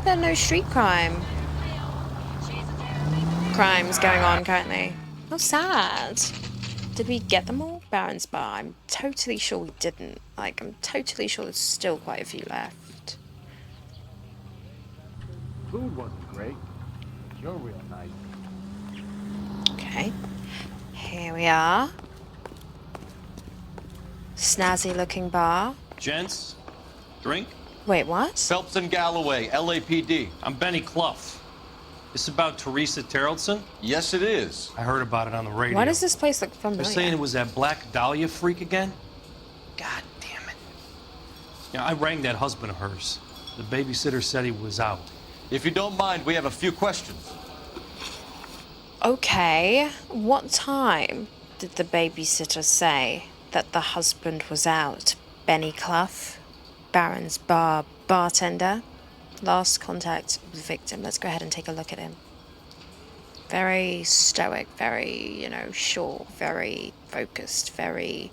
there no street crimes going on currently? How sad. Did we get them all? Baron's Bar. I'm totally sure we didn't. Like, I'm totally sure there's still quite a few left. Food wasn't great, but you're real nice. Okay. Here we are. Snazzy looking bar. Gents, drink? Wait, what? Phelps and Galloway, LAPD. I'm Benny Clough. This about Teresa Terrellson? Yes, it is. I heard about it on the radio. Why does this place look familiar? They're saying it was that Black Dahlia freak again? God damn it. Yeah, I rang that husband of hers. The babysitter said he was out. If you don't mind, we have a few questions. Okay. What time did the babysitter say that the husband was out? Benny Clough, Baron's Bar bartender. Last contact with the victim. Let's go ahead and take a look at him. Very stoic, very, sure, very focused, very...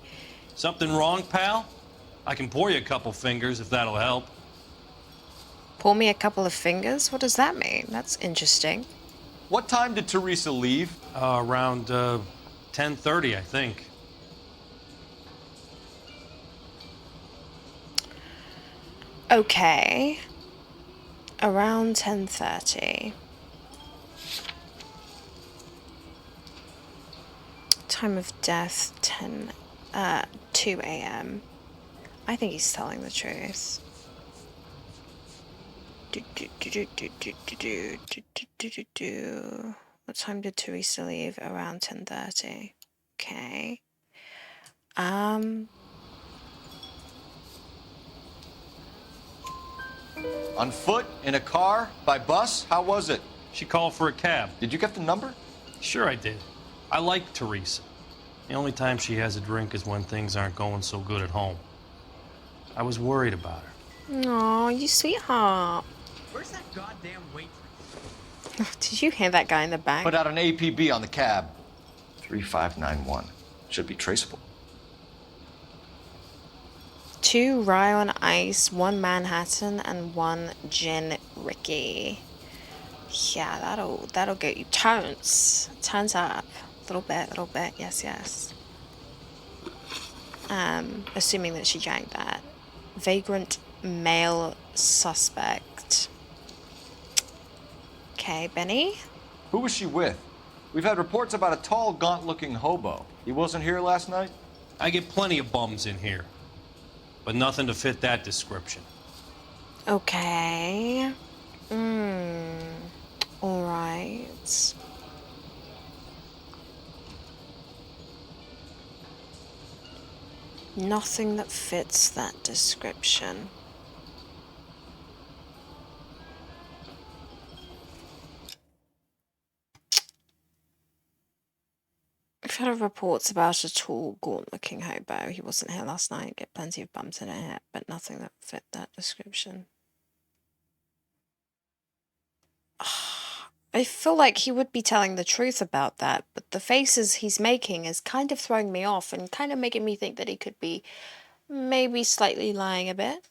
Something wrong, pal? I can pour you a couple fingers if that'll help. Pour me a couple of fingers? What does that mean? That's interesting. What time did Teresa leave? Around 10:30, I think. Okay. Around 10:30. Time of death, 2 a.m. I think he's telling the truth. What time did Teresa leave? Around 10:30. Okay. On foot? In a car? By bus? How was it? She called for a cab. Did you get the number? Sure I did. I like Teresa. The only time she has a drink is when things aren't going so good at home. I was worried about her. Aw, you sweetheart. Where's that goddamn waitress? Did you hear that guy in the back? Put out an APB on the cab. 3591. Should be traceable. 2 rye on ice, 1 Manhattan, and 1 gin Ricky. Yeah, that'll get you turns up. Little bit, yes. Assuming that she drank that. Vagrant male suspect. Okay, Benny. Who was she with? We've had reports about a tall, gaunt-looking hobo. He wasn't here last night? I get plenty of bums in here, but nothing to fit that description. Okay. Alright. Nothing that fits that description. We've had reports about a tall, gaunt-looking hobo. He wasn't here last night. Get plenty of bumps in it, but nothing that fit that description. I feel like he would be telling the truth about that, but the faces he's making is kind of throwing me off and kind of making me think that he could be maybe slightly lying a bit.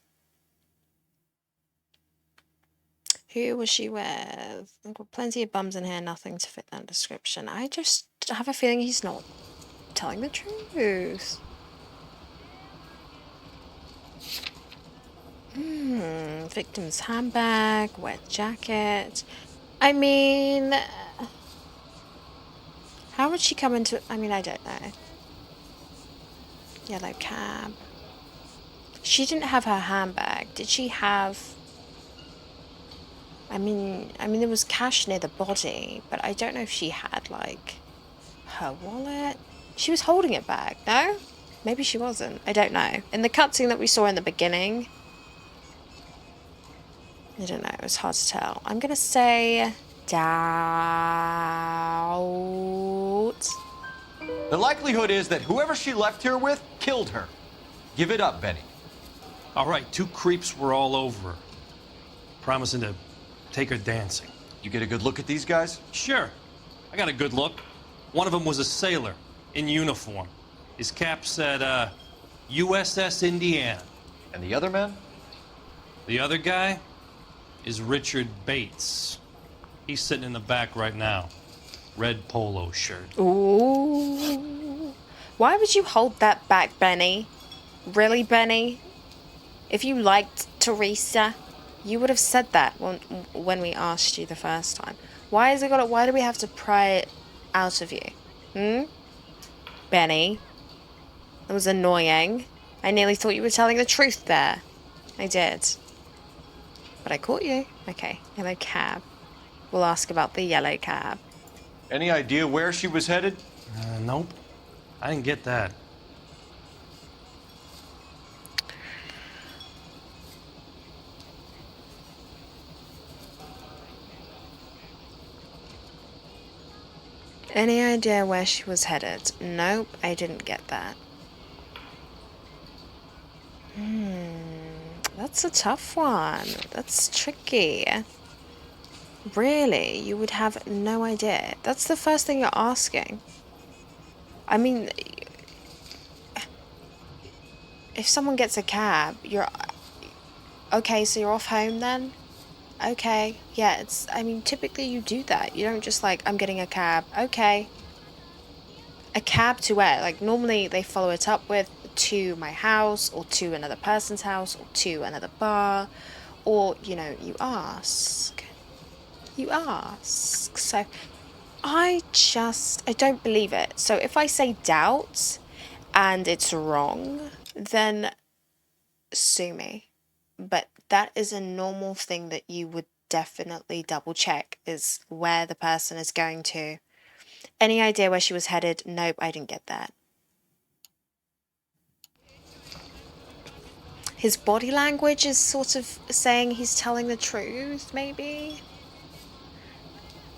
Who was she with? I've got plenty of bums in here, nothing to fit that description. I just have a feeling he's not telling the truth. Victim's handbag, wet jacket. I mean, how would she come into... I don't know. Yellow cab. She didn't have her handbag. Did she have... I mean, there was cash near the body, but I don't know if she had, like, her wallet. She was holding it back, no? Maybe she wasn't. I don't know. In the cutscene that we saw in the beginning... I don't know, it was hard to tell. I'm gonna say doubt. The likelihood is that whoever she left here with killed her. Give it up, Benny. All right, 2 creeps were all over her, promising to take her dancing. You get a good look at these guys? Sure, I got a good look. One of them was a sailor in uniform. His cap said, USS Indiana. And the other men? The other guy? is Richard Bates. He's sitting in the back right now. Red polo shirt. Ooh. Why would you hold that back, Benny? Really, Benny? If you liked Teresa, you would have said that when we asked you the first time. Why do we have to pry it out of you? Benny? That was annoying. I nearly thought you were telling the truth there. I did. But I caught you. Okay, yellow cab. We'll ask about the yellow cab. Any idea where she was headed? Nope. I didn't get that. Any idea where she was headed? Nope, I didn't get that. That's a tough one. That's tricky. Really? You would have no idea? That's the first thing you're asking. I mean, if someone gets a cab, you're... Okay, so you're off home then? Okay, yeah, I mean, typically you do that. You don't just like, I'm getting a cab. Okay. A cab to where? Like, normally they follow it up with to my house, or to another person's house, or to another bar, or, you know, you ask. You ask. So, I don't believe it. So, if I say doubt, and it's wrong, then sue me. But that is a normal thing that you would definitely double check, is where the person is going to. Any idea where she was headed? Nope, I didn't get that. His body language is sort of saying he's telling the truth, maybe?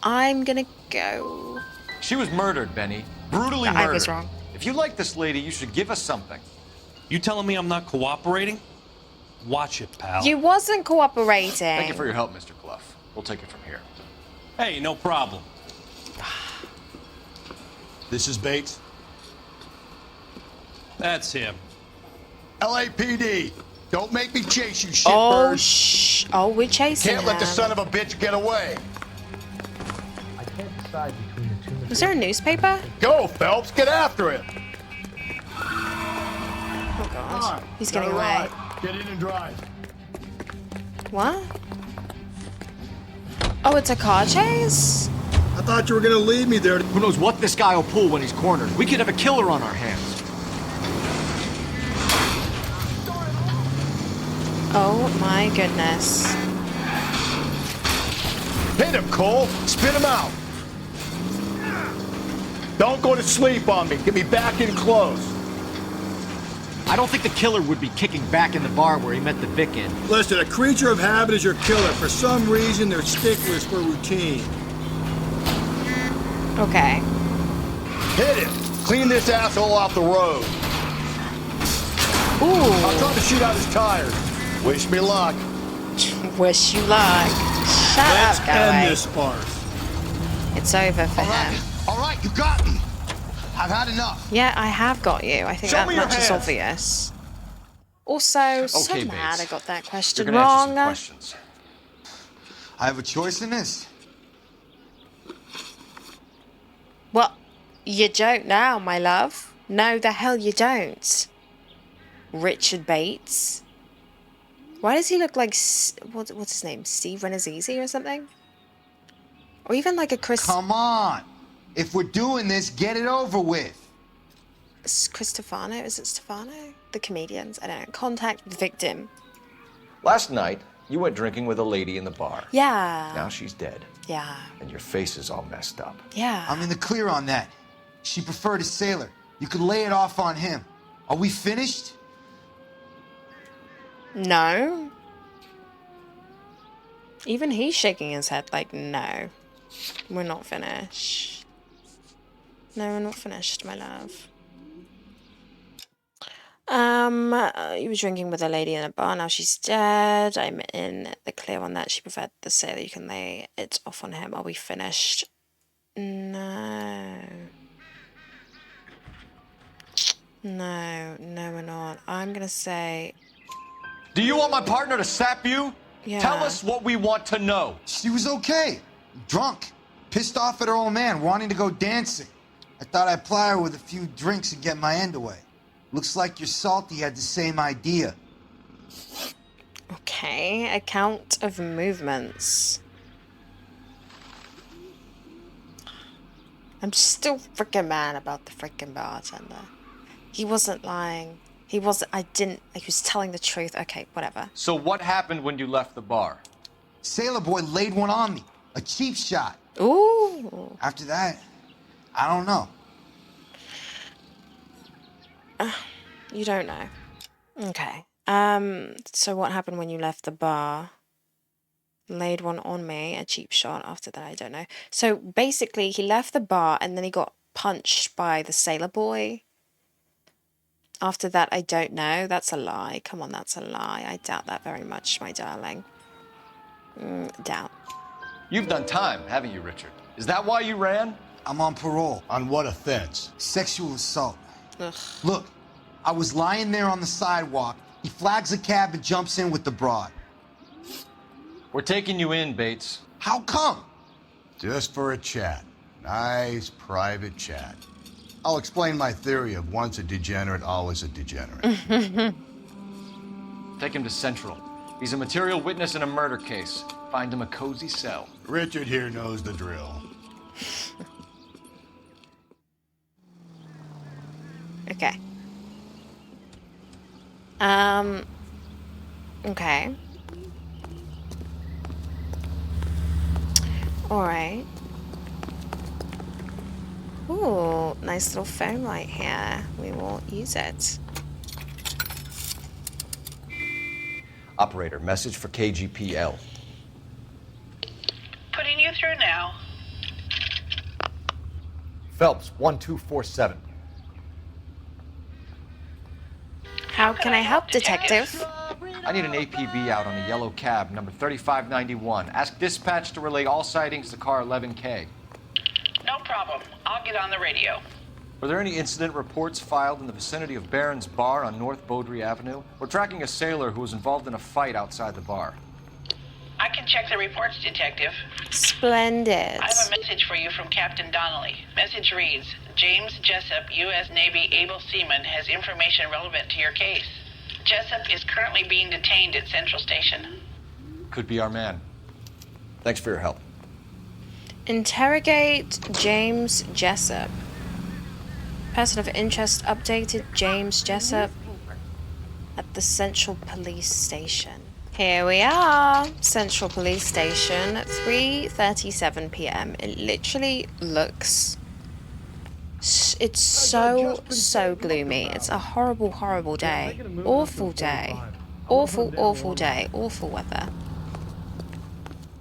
I'm gonna go... She was murdered, Benny. Brutally murdered. I was wrong. If you like this lady, you should give us something. You telling me I'm not cooperating? Watch it, pal. You wasn't cooperating. Thank you for your help, Mr. Clough. We'll take it from here. Hey, no problem. This is Bates. That's him. LAPD. Don't make me chase you, Oh, shitbird. Oh, we're chasing Can't let the him. son of a bitch get away. I can't decide between the two. Was there a newspaper? Go, Phelps. Get after him. Oh, God. He's getting All away. right. Get in and drive. What? Oh, it's a car chase? I thought you were gonna leave me there. Who knows what this guy will pull when he's cornered? We could have a killer on our hands. Oh, my goodness. Hit him, Cole. Spin him out. Don't go to sleep on me. Get me back in close. I don't think the killer would be kicking back in the bar where he met the Vic in. Listen, a creature of habit is your killer. For some reason, they're sticklers for routine. Okay. Hit him. Clean this asshole off the road. Ooh. I'm trying to shoot out his tires. Wish me luck. Wish you luck. Shut Let's up, end guy. this farce. It's over for him. All right, you got me. I've had enough. Yeah, I have got you. I think Show that me your much is hands. obvious. Also, so Okay, mad Bates. I got that You're question gonna answer some wrong. questions. I have a choice in this. Well, you don't now, my love. No, the hell you don't. Richard Bates. Why does he look like... What's his name? Steve Renazizi or something? Or even like a Chris... Come on. If we're doing this, get it over with. Chris Stefano? Is it Stefano? The comedians? I don't know. Contact the victim. Last night, you went drinking with a lady in the bar. Yeah. Now she's dead, Yeah. and your face is all messed up. Yeah. I'm in the clear on that. She preferred a sailor. You could lay it off on him. Are we finished? No. Even he's shaking his head like, no. We're not finished. No, we're not finished, my love. You were drinking with a lady in a bar, now she's dead. I'm in the clear on that. She preferred the sailor. You can lay it off on him. Are we finished? No. No, we're not. I'm gonna say... Do you want my partner to sap you? Yeah. Tell us what we want to know. She was okay. Drunk. Pissed off at her old man, wanting to go dancing. I thought I'd ply her with a few drinks and get my end away. Looks like your Salty had the same idea. Okay, account of movements. I'm still freaking mad about the freaking bartender. He wasn't lying. He was telling the truth. Okay, whatever. So what happened when you left the bar? Sailor Boy laid one on me. A cheap shot. Ooh. After that, I don't know. You don't know. Okay. So what happened when you left the bar? Laid one on me, a cheap shot. After that, I don't know. So basically, he left the bar and then he got punched by the Sailor Boy. After that, I don't know. That's a lie. Come on, that's a lie. I doubt that very much, my darling. Doubt. You've done time, haven't you, Richard? Is that why you ran? I'm on parole. On what offense? Sexual assault. Ugh. Look, I was lying there on the sidewalk. He flags a cab and jumps in with the broad. We're taking you in, Bates. How come? Just for a chat. Nice private chat. I'll explain my theory of once a degenerate, always a degenerate. Take him to Central. He's a material witness in a murder case. Find him a cozy cell. Richard here knows the drill. Okay. Okay. Alright. Ooh, nice little phone light here. We will use it. Operator, message for KGPL. Putting you through now. Phelps, 1247. How can I help, detective? I need an APB out on a yellow cab, number 3591. Ask dispatch to relay all sightings to car 11K. No problem. I'll get on the radio. Were there any incident reports filed in the vicinity of Barron's Bar on North Beaudry Avenue? We're tracking a sailor who was involved in a fight outside the bar. I can check the reports, detective. Splendid. I have a message for you from Captain Donnelly. Message reads, James Jessup, U.S. Navy able seaman, has information relevant to your case. Jessup is currently being detained at Central Station. Could be our man. Thanks for your help. Interrogate James Jessup. Person of interest updated James Jessup at the Central Police Station. Here we are, Central Police Station, 3:37 p.m. It literally looks... It's so gloomy. It's a horrible, horrible day. Awful day. Awful, awful day. Awful weather.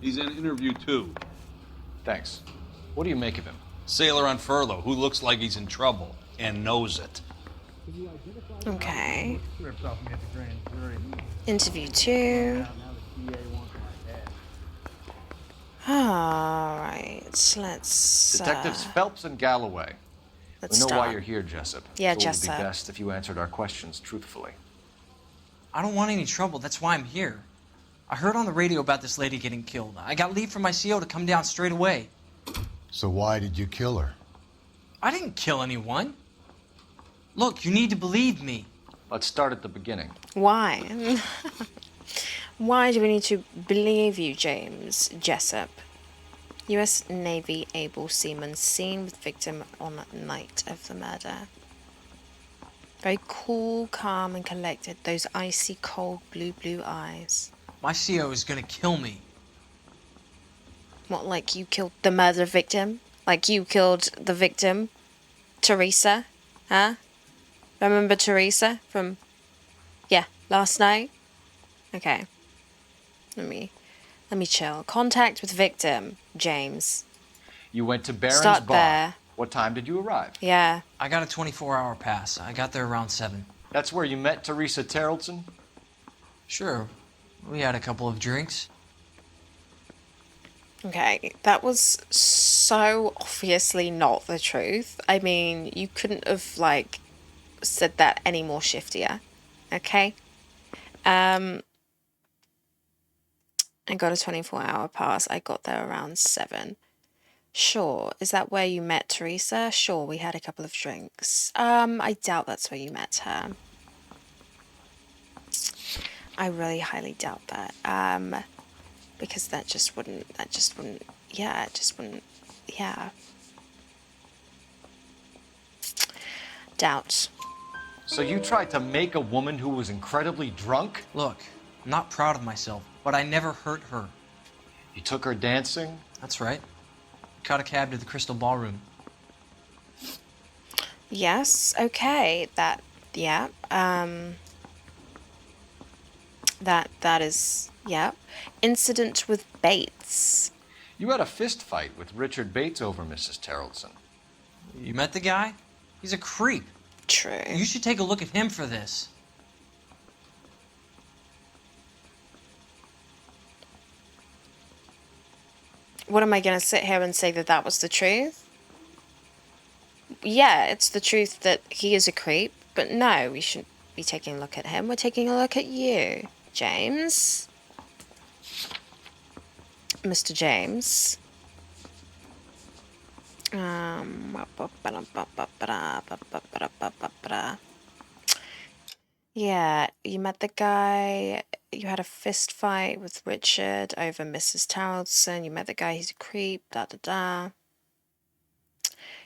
He's in interview 2. Thanks. What do you make of him? Sailor on furlough who looks like he's in trouble and knows it. Okay. Interview 2. Alright, let's... Detectives Phelps and Galloway. Let's We know start. why you're here, Jessup. Yeah, so Jessup. It would be best if you answered our questions truthfully. I don't want any trouble. That's why I'm here. I heard on the radio about this lady getting killed. I got leave from my CO to come down straight away. So why did you kill her? I didn't kill anyone. Look, you need to believe me. Let's start at the beginning. Why? Why do we need to believe you, James Jessup? U.S. Navy able seaman seen with victim on night of the murder. Very cool, calm, and collected. Those icy, cold, blue eyes. My CO is gonna kill me. What, like you killed the murder victim? Like you killed the victim? Teresa? Huh? Remember Teresa from... Yeah, last night? Okay. Let me chill. Contact with victim, James. You went to Barron's Start Bar. there. What time did you arrive? Yeah. I got a 24-hour pass. I got there around 7. That's where you met Teresa Terrelson? Sure. We had a couple of drinks. Okay, that was so obviously not the truth. I mean, you couldn't have, like, said that any more shiftier. Okay? I got a 24-hour pass. I got there around 7. Sure. Is that where you met Teresa? Sure, we had a couple of drinks. I doubt that's where you met her. I really highly doubt that. Because that just wouldn't, yeah, it just wouldn't, yeah. Doubt. So you tried to make a woman who was incredibly drunk? Look, I'm not proud of myself, but I never hurt her. You took her dancing? That's right. Caught a cab to the Crystal Ballroom. Yes, okay, that is, yeah. Incident with Bates. You had a fist fight with Richard Bates over Mrs. Terrellson. You met the guy? He's a creep. True. You should take a look at him for this. What am I going to sit here and say that that was the truth? Yeah, it's the truth that he is a creep, but no, we shouldn't be taking a look at him. We're taking a look at you, James. Mr. James. Yeah, you met the guy, you had a fist fight with Richard over Mrs. Tarleton, you met the guy, he's a creep, da-da-da.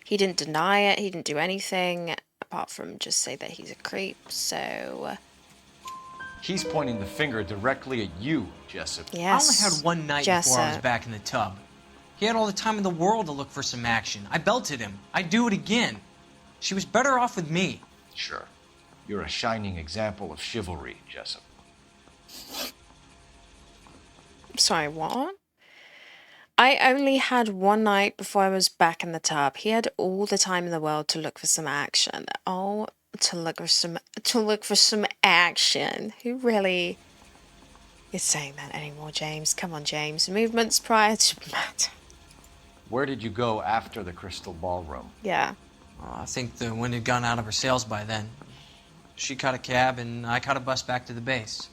He didn't deny it, he didn't do anything, apart from just say that he's a creep, so... He's pointing the finger directly at you, Jessup. Yes, I only had one night before I was back in the tub. He had all the time in the world to look for some action. I belted him. I'd do it again. She was better off with me. Sure. You're a shining example of chivalry, Jessup. Sorry, what? I only had one night before I was back in the tub. He had all the time in the world to look for some action. Oh, to look for some action. Who really is saying that anymore, James? Come on, James. Movements prior to matter. Where did you go after the Crystal Ballroom? Yeah. I think the wind had gone out of her sails by then. She caught a cab, and I caught a bus back to the base.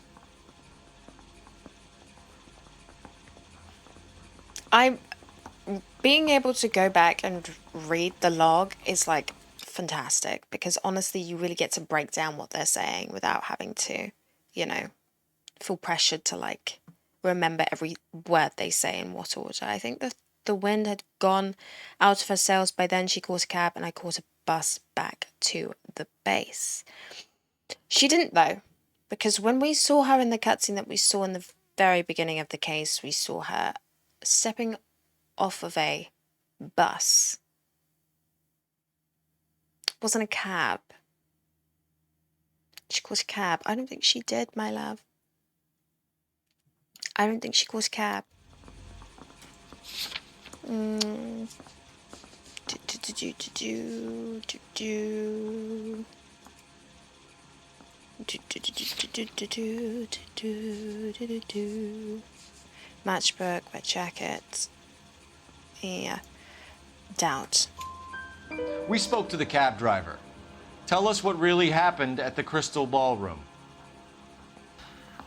Being able to go back and read the log is, like, fantastic. Because, honestly, you really get to break down what they're saying without having to, you know, feel pressured to, like, remember every word they say in what order. I think the wind had gone out of her sails by then. She caught a cab, and I caught a bus back to the base. She didn't, though, because when we saw her in the cutscene that we saw in the very beginning of the case, we saw her stepping off of a bus. It wasn't a cab. She caught a cab. I don't think she did, my love. I don't think she caught a cab. Matchbook, wet jacket. Yeah. Doubt. We spoke to the cab driver. Tell us what really happened at the Crystal Ballroom.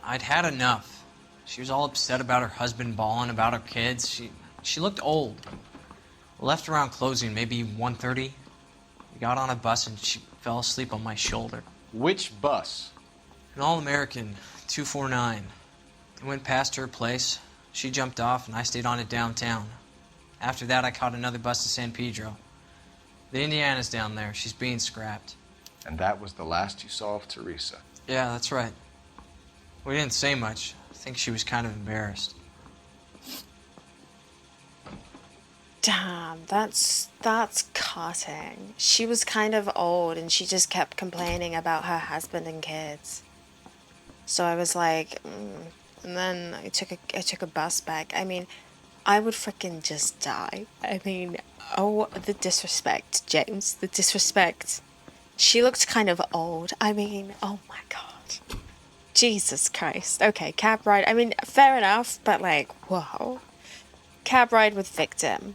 I'd had enough. She was all upset about her husband bawling about her kids. She looked old. Left around closing, maybe 1:30. We got on a bus and she fell asleep on my shoulder. Which bus? An All-American 249. I went past her place. She jumped off and I stayed on it downtown. After that, I caught another bus to San Pedro. The Indiana's down there. She's being scrapped. And that was the last you saw of Teresa. Yeah, that's right. We didn't say much. I think she was kind of embarrassed. Damn, that's cutting. She was kind of old and she just kept complaining about her husband and kids. So I was like, and then I took a bus back. I mean, I would freaking just die. I mean, oh, the disrespect, James, the disrespect. She looked kind of old. I mean, oh my God. Jesus Christ. Okay, cab ride. I mean, fair enough, but like, whoa. Cab ride with victim.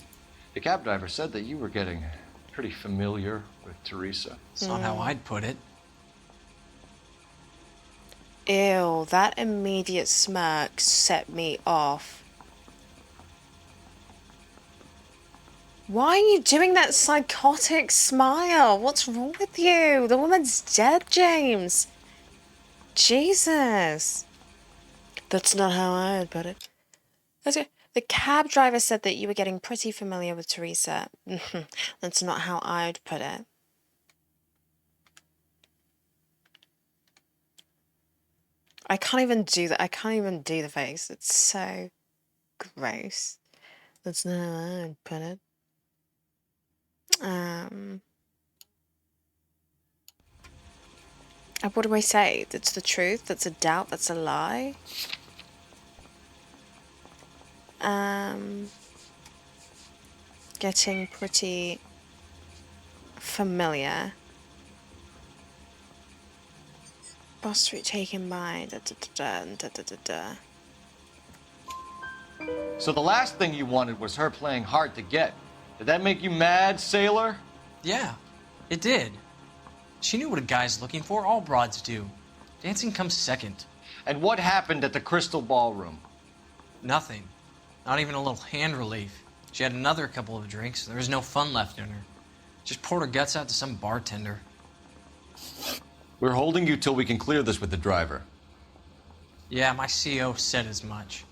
The cab driver said that you were getting pretty familiar with Teresa. That's not how I'd put it. Ew, that immediate smirk set me off. Why are you doing that psychotic smile? What's wrong with you? The woman's dead, James. Jesus. That's not how I would put it. Okay. The cab driver said that you were getting pretty familiar with Teresa. That's not how I would put it. I can't even do that. I can't even do the face. It's so gross. That's not how I would put it. What do I say? That's the truth? That's a doubt? That's a lie? Getting pretty familiar. Bus route taken by So the last thing you wanted was her playing hard to get. Did that make you mad, sailor? Yeah, it did. She knew what a guy's looking for. All broads do. Dancing comes second. And what happened at the Crystal Ballroom? Nothing. Not even a little hand relief. She had another couple of drinks. There was no fun left in her. Just poured her guts out to some bartender. We're holding you till we can clear this with the driver. Yeah, my CO said as much.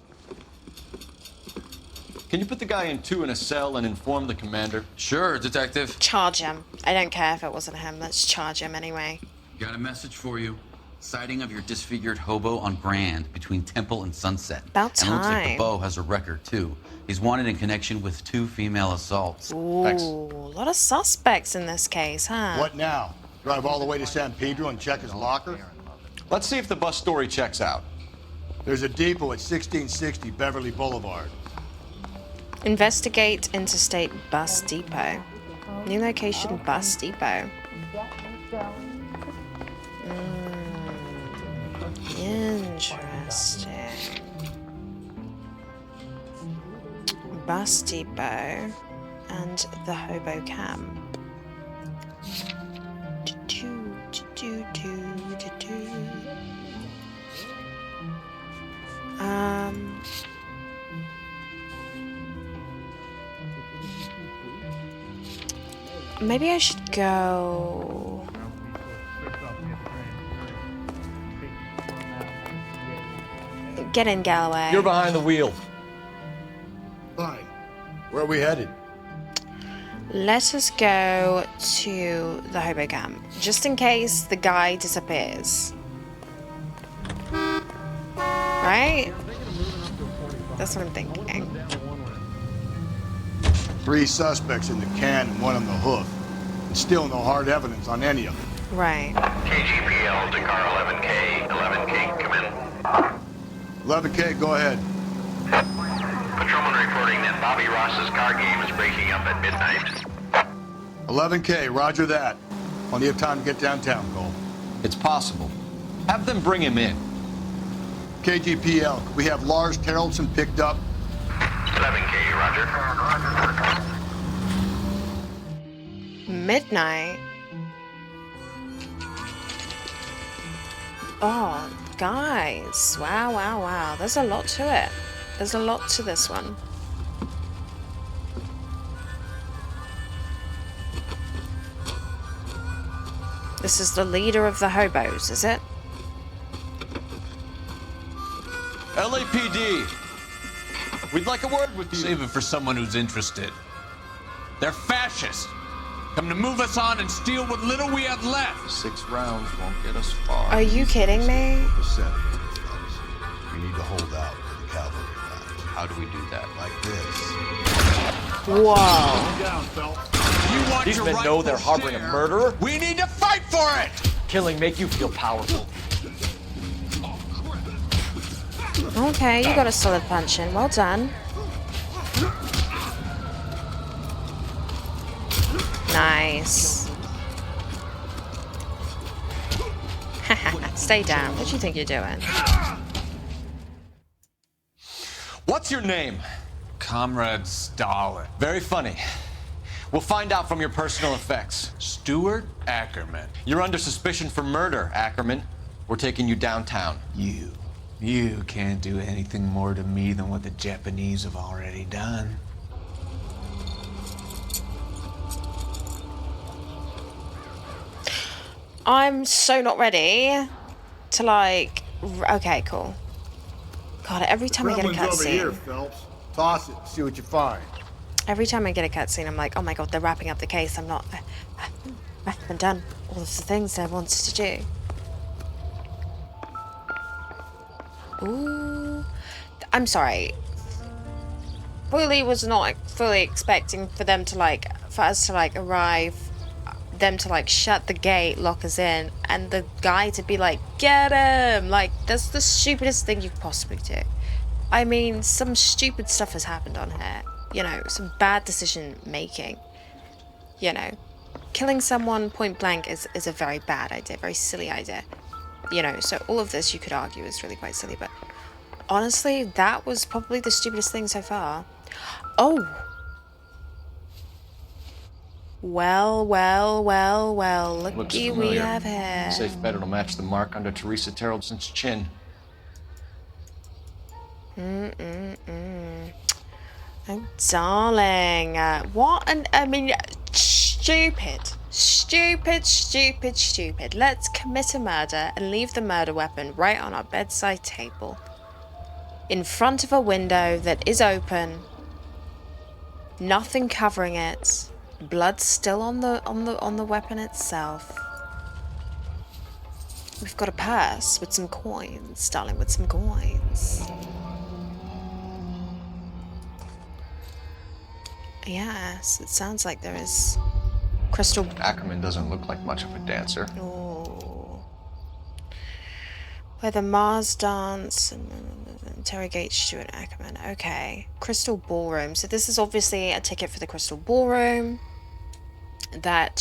Can you put the guy in 2 in a cell and inform the commander? Sure, Detective. charge him. I don't care if it wasn't him. Let's charge him anyway. Got a message for you. Sighting of your disfigured hobo on Grand between Temple and Sunset. About And it looks like the time. beau has a record, too. He's wanted in connection with 2 female assaults. Ooh, a lot of suspects in this case, huh? What now? Drive all the way to San Pedro and check his locker? Let's see if the bus story checks out. There's a depot at 1660 Beverly Boulevard. Investigate Interstate Bus Depot. New location, Bus Depot. Interesting. Bus Depot and the Hobo Camp. Maybe I should go. Get in, Galloway. You're behind the wheel. Fine. Where are we headed? Let us go to the Hobo Camp, just in case the guy disappears. Right? That's what I'm thinking. 3 suspects in the can and 1 on the hoof. And still no hard evidence on any of them. Right. KGPL to car 11K. 11K, come in. 11K, go ahead. Patrolman reporting that Bobby Ross's car game is breaking up at midnight. 11K, roger that. Plenty of time to get downtown, Cole. It's possible. Have them bring him in. KGPL, could we have Lars Carrollson picked up? 11K, roger. Midnight. Oh, guys. Wow, wow, wow. There's a lot to it. There's a lot to this one. This is the leader of the hobos, is it? LAPD. We'd like a word with you. Save it for someone who's interested. They're fascists. Come to move us on and steal what little we have left. 6 rounds won't get us far. Are you kidding me? We need to hold out for the cavalry attack. How do we do that? Like this. Whoa. Down, Phelps. You want These your men know they're rightful harboring a share? murderer? We need to fight for it! Killing make you feel powerful. Okay, you got a solid punch in. Well done. Nice. Stay down. What do you think you're doing? What's your name? Comrade Stalin. Very funny. We'll find out from your personal effects. Stuart Ackerman. You're under suspicion for murder, Ackerman. We're taking you downtown. You can't do anything more to me than what the Japanese have already done. I'm so not ready to like. Okay, cool. God, every time I get a Gremlin's over here, cutscene, Phelps. Toss it, see what you find. every time I get a cutscene, I'm like, oh my god, they're wrapping up the case. I haven't done all of the things I wanted to do. Ooh, I'm sorry. Fully was not fully expecting for them to like, for us to like arrive, them to like shut the gate, lock us in, and the guy to be like, get him! Like, that's the stupidest thing you could possibly do. I mean, some stupid stuff has happened on here. You know, some bad decision making. You know, killing someone point blank is a very bad idea, very silly idea. You know, so all of this you could argue is really quite silly, but honestly, that was probably the stupidest thing so far. Oh! Well, looky we have here. Safe bet it'll match the mark under Teresa Terrelson's chin. Oh, darling. What an... I mean, stupid. Let's commit a murder and leave the murder weapon right on our bedside table. In front of a window that is open. Nothing covering it. Blood still on the weapon itself. We've got a purse with some coins, darling, with some coins. Yes, it sounds like there is crystal. Ackerman doesn't look like much of a dancer. Oh. Where the Mars dance and interrogate Stuart Ackerman. Okay. Crystal Ballroom. So this is obviously a ticket for the Crystal Ballroom that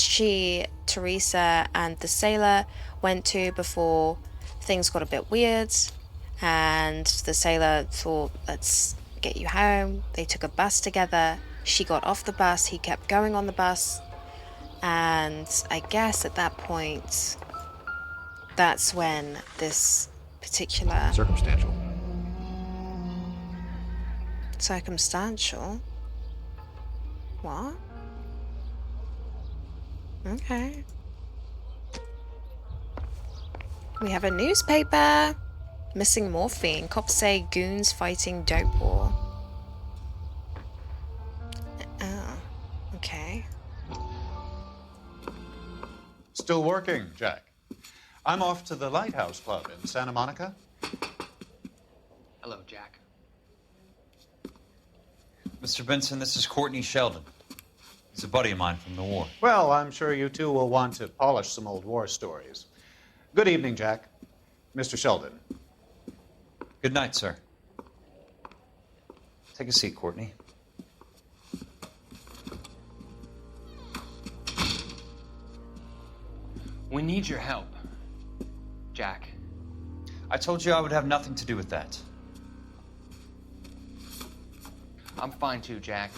Teresa, and the sailor went to before things got a bit weird. And the sailor thought, let's get you home. They took a bus together. She got off the bus. He kept going on the bus. And I guess at that point, that's when this particular... Circumstantial? What? Okay. We have a newspaper. Missing morphine. Cops say goons fighting dope war. Oh, okay. Still working, Jack. I'm off to the Lighthouse Club in Santa Monica. Hello, Jack. Mr. Benson, this is Courtney Sheldon. He's a buddy of mine from the war. Well, I'm sure you two will want to polish some old war stories. Good evening, Jack. Mr. Sheldon. Good night, sir. Take a seat, Courtney. We need your help, Jack. I told you I would have nothing to do with that. I'm fine too, Jack.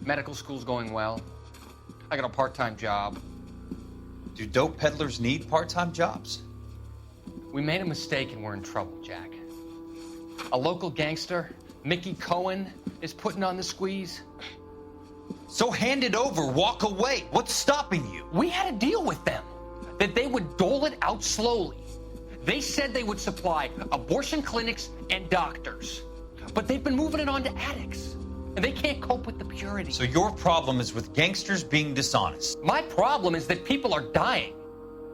Medical school's going well. I got a part-time job. Do dope peddlers need part-time jobs? We made a mistake and we're in trouble, Jack. A local gangster, Mickey Cohen, is putting on the squeeze. So hand it over, walk away. What's stopping you? We had a deal with them that they would dole it out slowly. They said they would supply abortion clinics and doctors, but they've been moving it on to addicts. And they can't cope with the purity. So your problem is with gangsters being dishonest. My problem is that people are dying.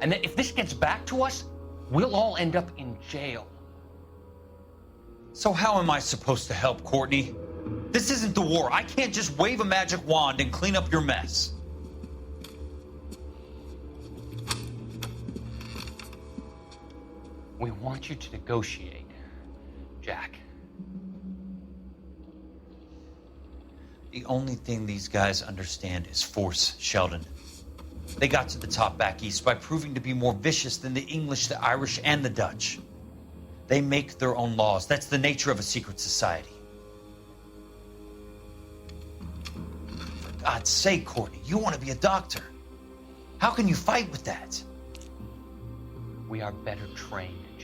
And that if this gets back to us, we'll all end up in jail. So how am I supposed to help, Courtney? This isn't the war. I can't just wave a magic wand and clean up your mess. We want you to negotiate, Jack. The only thing these guys understand is force, Sheldon. They got to the top back east by proving to be more vicious than the English, the Irish, and the Dutch. They make their own laws. That's the nature of a secret society. For God's sake, Courtney, you want to be a doctor. How can you fight with that? We are better trained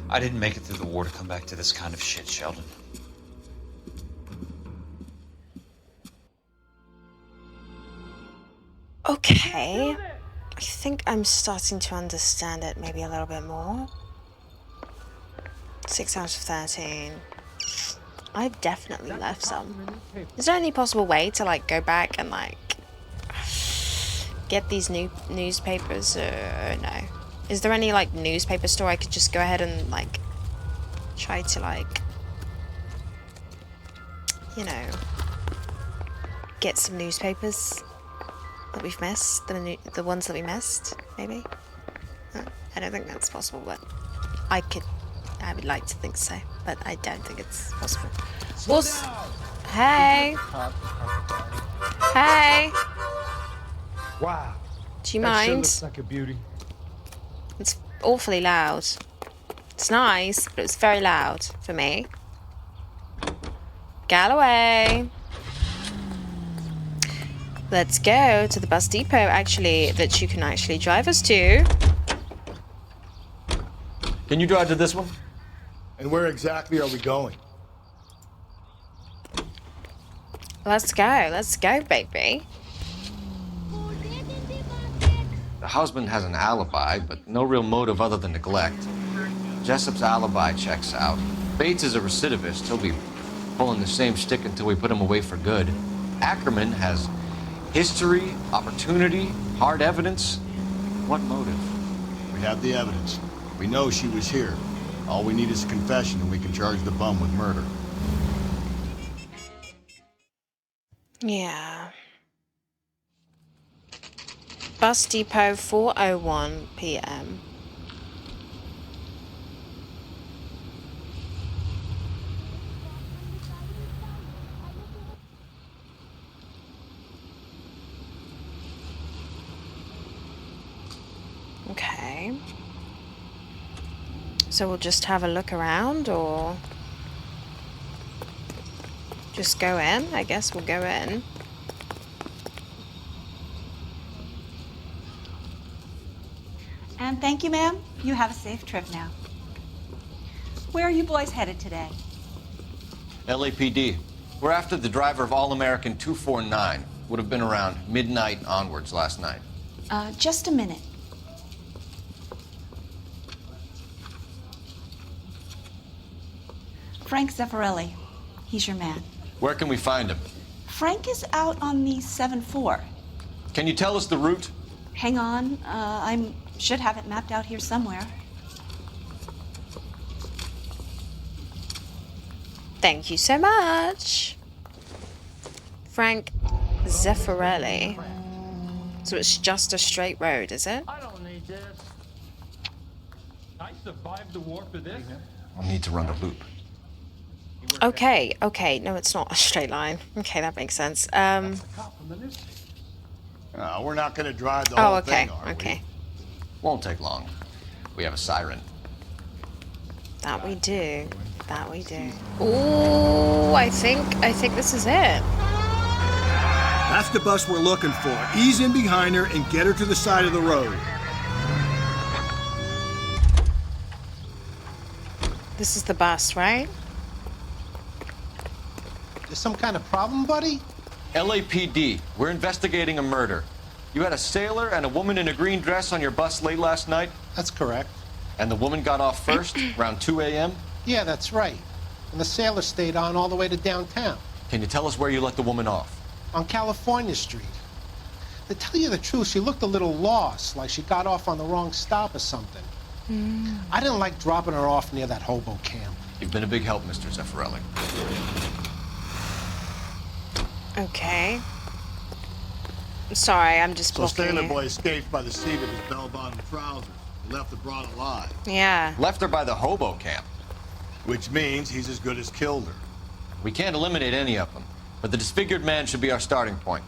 I didn't make it through the war to come back to this kind of shit, Sheldon. Okay. I think I'm starting to understand it maybe a little bit more. 6 out of 13. I've definitely left some. Is there any possible way to like go back and like get these new newspapers? No. Is there any like newspaper store I could just go ahead and like try to like, you know, get some newspapers that we've missed, the ones that we missed, maybe? I don't think that's possible, but I would like to think so, but I don't think it's possible. Also, hey! Hey! Wow. Do you That sure mind? looks like a beauty. It's awfully loud. It's nice, but it's very loud for me. Galloway! Let's go to the bus depot, actually, that you can actually drive us to. Can you drive to this one? And where exactly are we going? Let's go, baby. The husband has an alibi, but no real motive other than neglect. Jessup's alibi checks out. Bates is a recidivist. He'll be pulling the same stick until we put him away for good. Ackerman has history, opportunity, hard evidence. What motive? We have the evidence. We know she was here. All we need is a confession and we can charge the bum with murder. Yeah. Bus depot, 4:01 p.m. Okay. So we'll just have a look around, or just go in? I guess we'll go in. And thank you, ma'am. You have a safe trip now. Where are you boys headed today? LAPD. We're after the driver of All-American 249. Would have been around midnight onwards last night. Just a minute. Frank Zeffirelli. He's your man. Where can we find him? Frank is out on the 7-4. Can you tell us the route? Hang on. I should have it mapped out here somewhere. Thank you so much. Frank Zeffirelli. So it's just a straight road, is it? I don't need this. I survived the war for this. We'll need to run the loop. Okay, no, it's not a straight line. Okay, that makes sense. We're not going to drive the whole thing, are we? Okay. Won't take long. We have a siren. That we do. Ooh, I think this is it. That's the bus we're looking for. Ease in behind her and get her to the side of the road. This is the bus, right? There's some kind of problem, buddy? LAPD, we're investigating a murder. You had a sailor and a woman in a green dress on your bus late last night? That's correct. And the woman got off first, around 2 a.m.? Yeah, that's right. And the sailor stayed on all the way to downtown. Can you tell us where you let the woman off? On California Street. To tell you the truth, she looked a little lost, like she got off on the wrong stop or something. I didn't like dropping her off near that hobo camp. You've been a big help, Mr. Zeffirelli. Okay. Sorry, I'm just So blocking Sailor you. Boy escaped by the seat of his bell-bottom trousers. He left the broad alive. Yeah. Left her by the hobo camp. Which means he's as good as killed her. We can't eliminate any of them, but the disfigured man should be our starting point.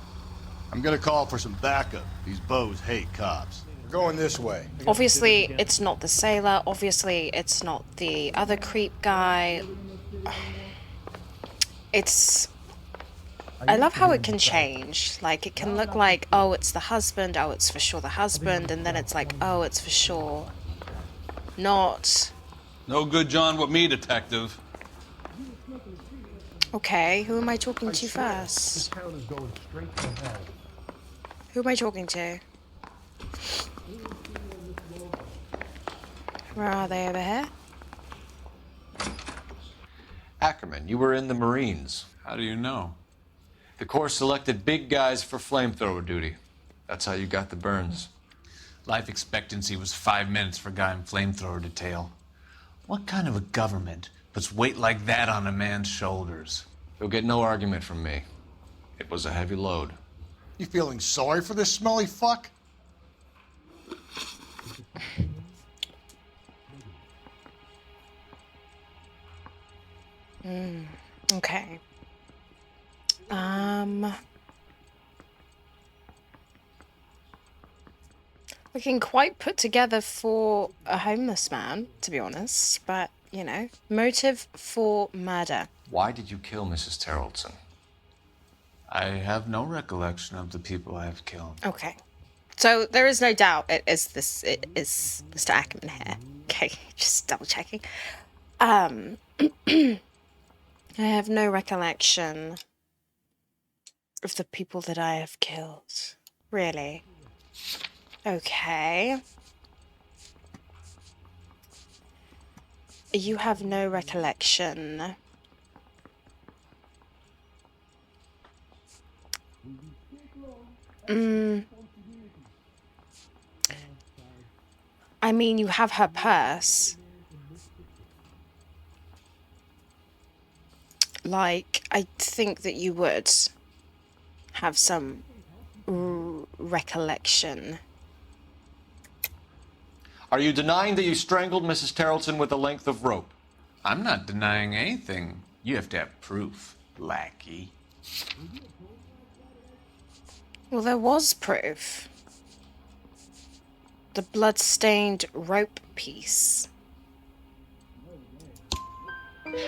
I'm gonna call for some backup. These bows hate cops. We're going this way. Obviously, it's not the sailor. Obviously, it's not the other creep guy. It's... I love how it can change. Like, it can look like, oh, it's the husband, oh, it's for sure the husband, and then it's like, oh, it's for sure not No good John with me, detective. Okay, who am I talking to first? This town is going straight to hell. Who am I talking to? Where are they, over here? Ackerman, you were in the Marines. How do you know? The Corps selected big guys for flamethrower duty. That's how you got the burns. Life expectancy was 5 minutes for a guy in flamethrower detail. What kind of a government puts weight like that on a man's shoulders? You'll get no argument from me. It was a heavy load. You feeling sorry for this smelly fuck? Okay. Looking quite put together for a homeless man, to be honest, but, you know, motive for murder. Why did you kill Mrs. Terrelson? I have no recollection of the people I have killed. Okay. So there is no doubt it is Mr. Ackerman here. Okay, just double checking. I have no recollection of the people that I have killed. Really? Okay. You have no recollection. I mean, you have her purse. Like, I think that you would have some recollection. Are you denying that you strangled Mrs. Terrelson with a length of rope? I'm not denying anything. You have to have proof, lackey. Well, there was proof. The blood-stained rope piece.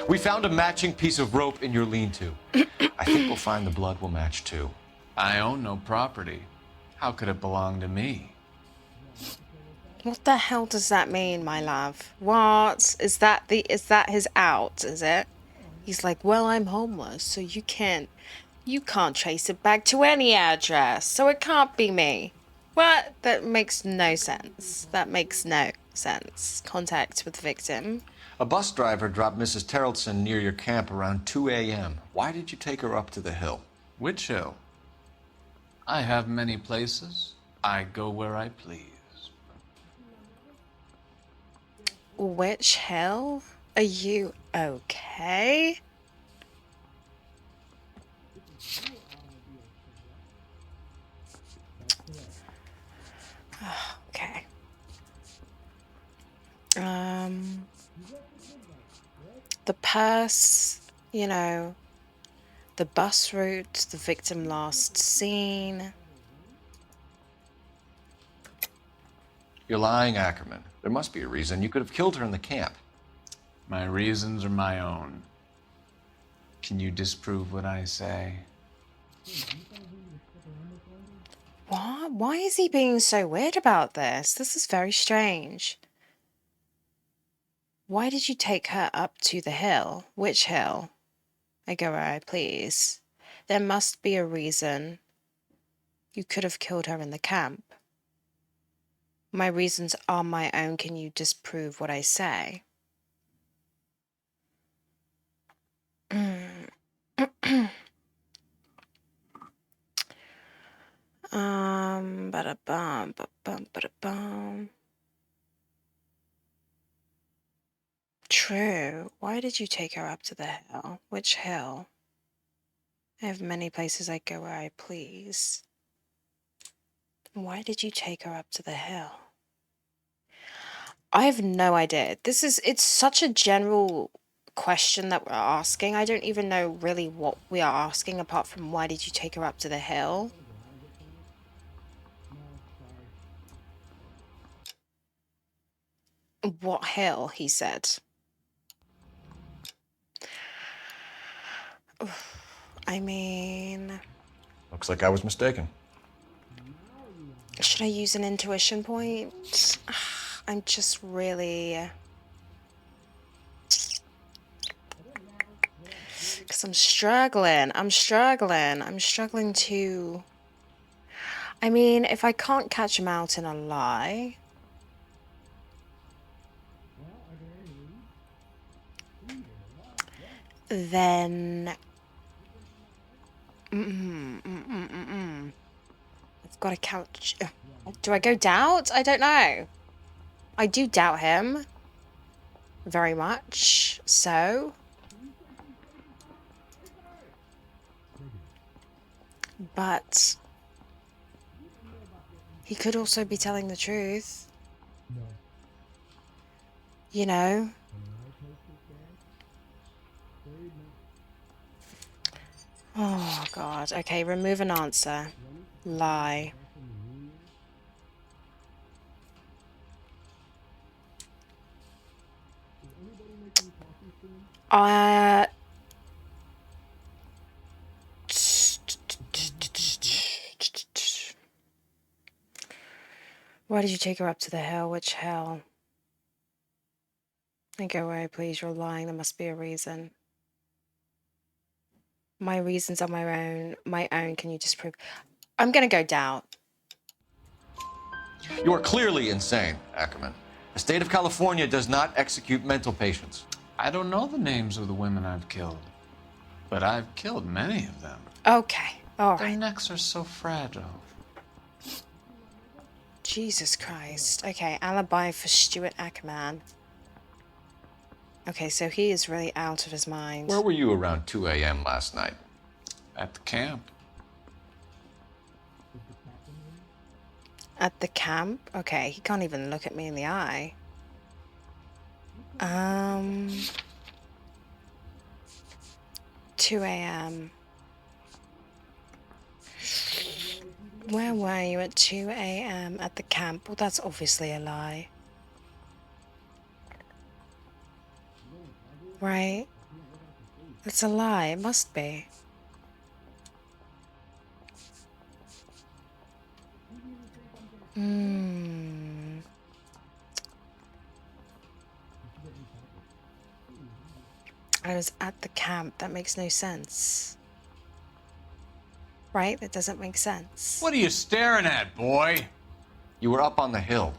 We found a matching piece of rope in your lean-to. I think we'll find the blood will match too. I own no property. How could it belong to me? What the hell does that mean, my love? What? Is that his out, is it? He's like, well, I'm homeless, so you can't trace it back to any address, so it can't be me. What? That makes no sense. That makes no sense. Contact with the victim. A bus driver dropped Mrs. Terrelson near your camp around 2 a.m. Why did you take her up to the hill? Which hill? I have many places. I go where I please. Which hill? Are you okay? Okay. The purse, you know, the bus route, the victim last seen. You're lying, Ackerman. There must be a reason. You could have killed her in the camp. My reasons are my own. Can you disprove what I say? What? Why is he being so weird about this? This is very strange. Why did you take her up to the hill? Which hill? I go where I please. There must be a reason. You could have killed her in the camp. My reasons are my own. Can you disprove what I say? Ba-da-bum, ba-bum, ba-da-bum. True. Why did you take her up to the hill? Which hill? I have many places I go where I please. Why did you take her up to the hill? I have no idea. It's such a general question that we're asking. I don't even know really what we are asking apart from why did you take her up to the hill? What hill, he said. I mean... Looks like I was mistaken. Should I use an intuition point? I'm just really... Because I'm struggling. I'm struggling to... I mean, if I can't catch him out in a lie... then... I've got to couch... Do I go doubt? I don't know. I do doubt him. Very much. So... But... he could also be telling the truth. You know? Oh, God. Okay, remove an answer. Lie. Why did you take her up to the hill? Which hill? Go away, please. You're lying. There must be a reason. My reasons are my own. My own. Can you disprove? I'm gonna go doubt. You are clearly insane, Ackerman. The state of California does not execute mental patients. I don't know the names of the women I've killed, but I've killed many of them. Okay. All Their right. necks are so fragile. Jesus Christ. Okay, alibi for Stuart Ackerman. Okay, so he is really out of his mind. Where were you around 2 a.m. last night? At the camp. At the camp? Okay, he can't even look at me in the eye. 2 a.m. Where were you at 2 a.m. at the camp? Well, that's obviously a lie. Right? It's a lie. It must be. I was at the camp. That makes no sense. Right? That doesn't make sense. What are you staring at, boy? You were up on the hill.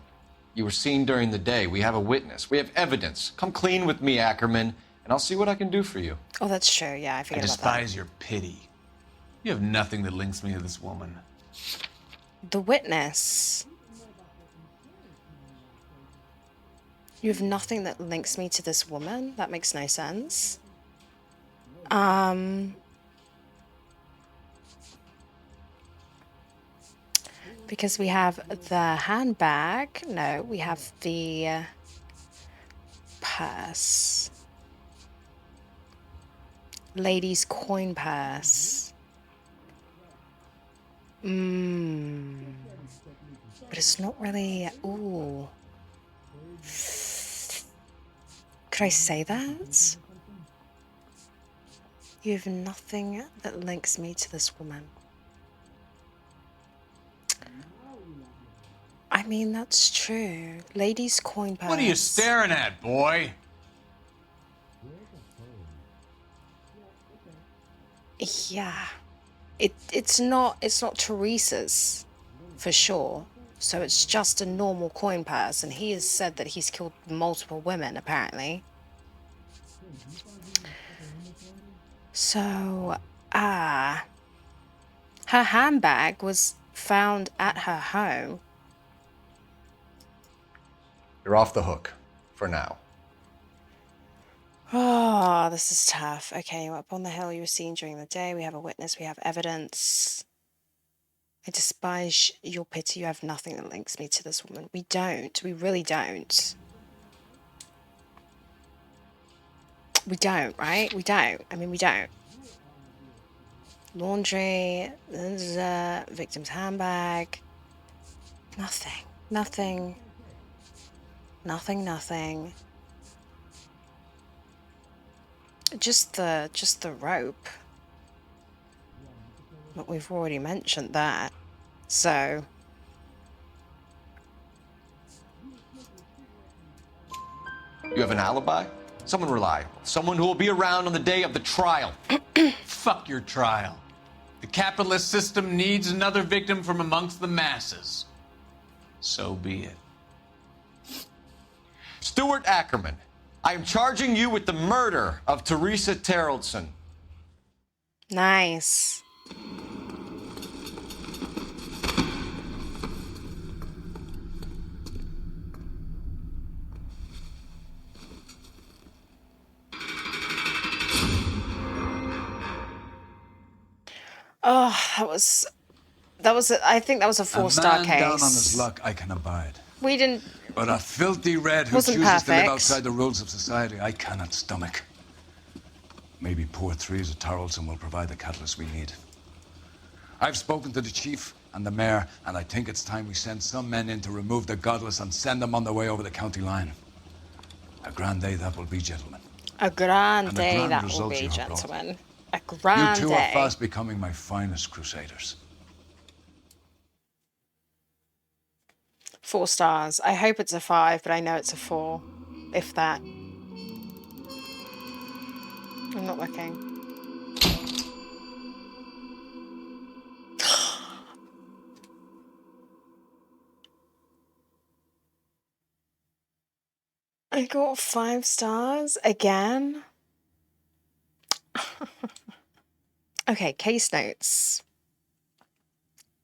You were seen during the day. We have a witness. We have evidence. Come clean with me, Ackerman, and I'll see what I can do for you. Oh, that's true. Yeah, I I figured about that. despise your pity. You have nothing that links me to this woman. The witness. You have nothing that links me to this woman? That makes no sense. Because we have the handbag. No, we have the purse. Lady's coin purse. But it's not really... Ooh. Could I say that? You have nothing that links me to this woman. I mean, that's true. Lady's coin purse. What are you staring at, boy? Yeah. It's not Teresa's, for sure. So it's just a normal coin purse, and he has said that he's killed multiple women, apparently. So, her handbag was found at her home. You're off the hook, for now. Oh, this is tough. Okay, up on the hill you were seen during the day. We have a witness, we have evidence. I despise your pity. You have nothing that links me to this woman. We don't. We really don't. We don't, right? We don't. I mean, we don't. Laundry, victim's handbag. Nothing. Nothing. Nothing, nothing. Just the rope. But we've already mentioned that. So... You have an alibi? Someone reliable. Someone who will be around on the day of the trial. Fuck your trial. The capitalist system needs another victim from amongst the masses. So be it. Stuart Ackerman, I am charging you with the murder of Teresa Terrellson. Nice. Oh, I think that was a 4-star case. A man down on his luck I can abide. We didn't... But a filthy red who Wasn't chooses to live perfect. outside the rules of society, I cannot stomach. Maybe poor Teresa Tarleton will provide the catalyst we need. I've spoken to the chief and the mayor, and I think it's time we send some men in to remove the godless and send them on their way over the county line. A grand day that will be, gentlemen. A grand And day grand that will results be, you have brought. gentlemen. A grand You two day. are fast becoming my finest crusaders. 4 stars. I hope it's a 5, but I know it's a 4. If that. I'm not looking. I got 5 stars again. Okay, case notes.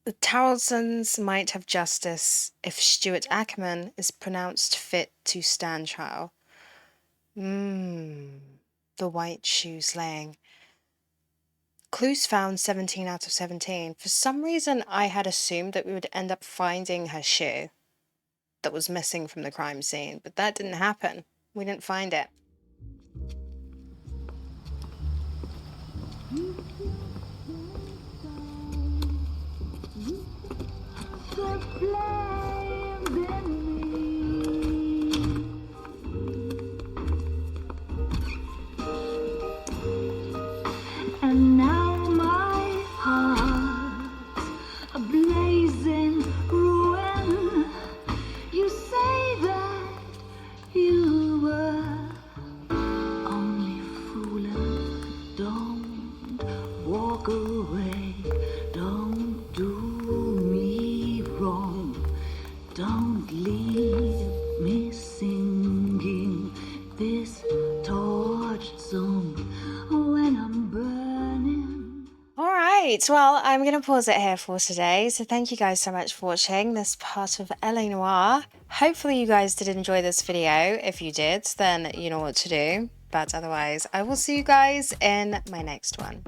The Tarleton's might have justice if Stuart Ackerman is pronounced fit to stand trial. The white shoes laying. Clues found 17 out of 17. For some reason, I had assumed that we would end up finding her shoe that was missing from the crime scene, but that didn't happen. We didn't find it. And now my heart's a blazing ruin. You say that you were only fooling. Don't walk away. Don't do me wrong. Don't leave me singing this torch song when I'm burning. Alright, well, I'm going to pause it here for today. So thank you guys so much for watching this part of LA Noire. Hopefully you guys did enjoy this video. If you did, then you know what to do. But otherwise, I will see you guys in my next one.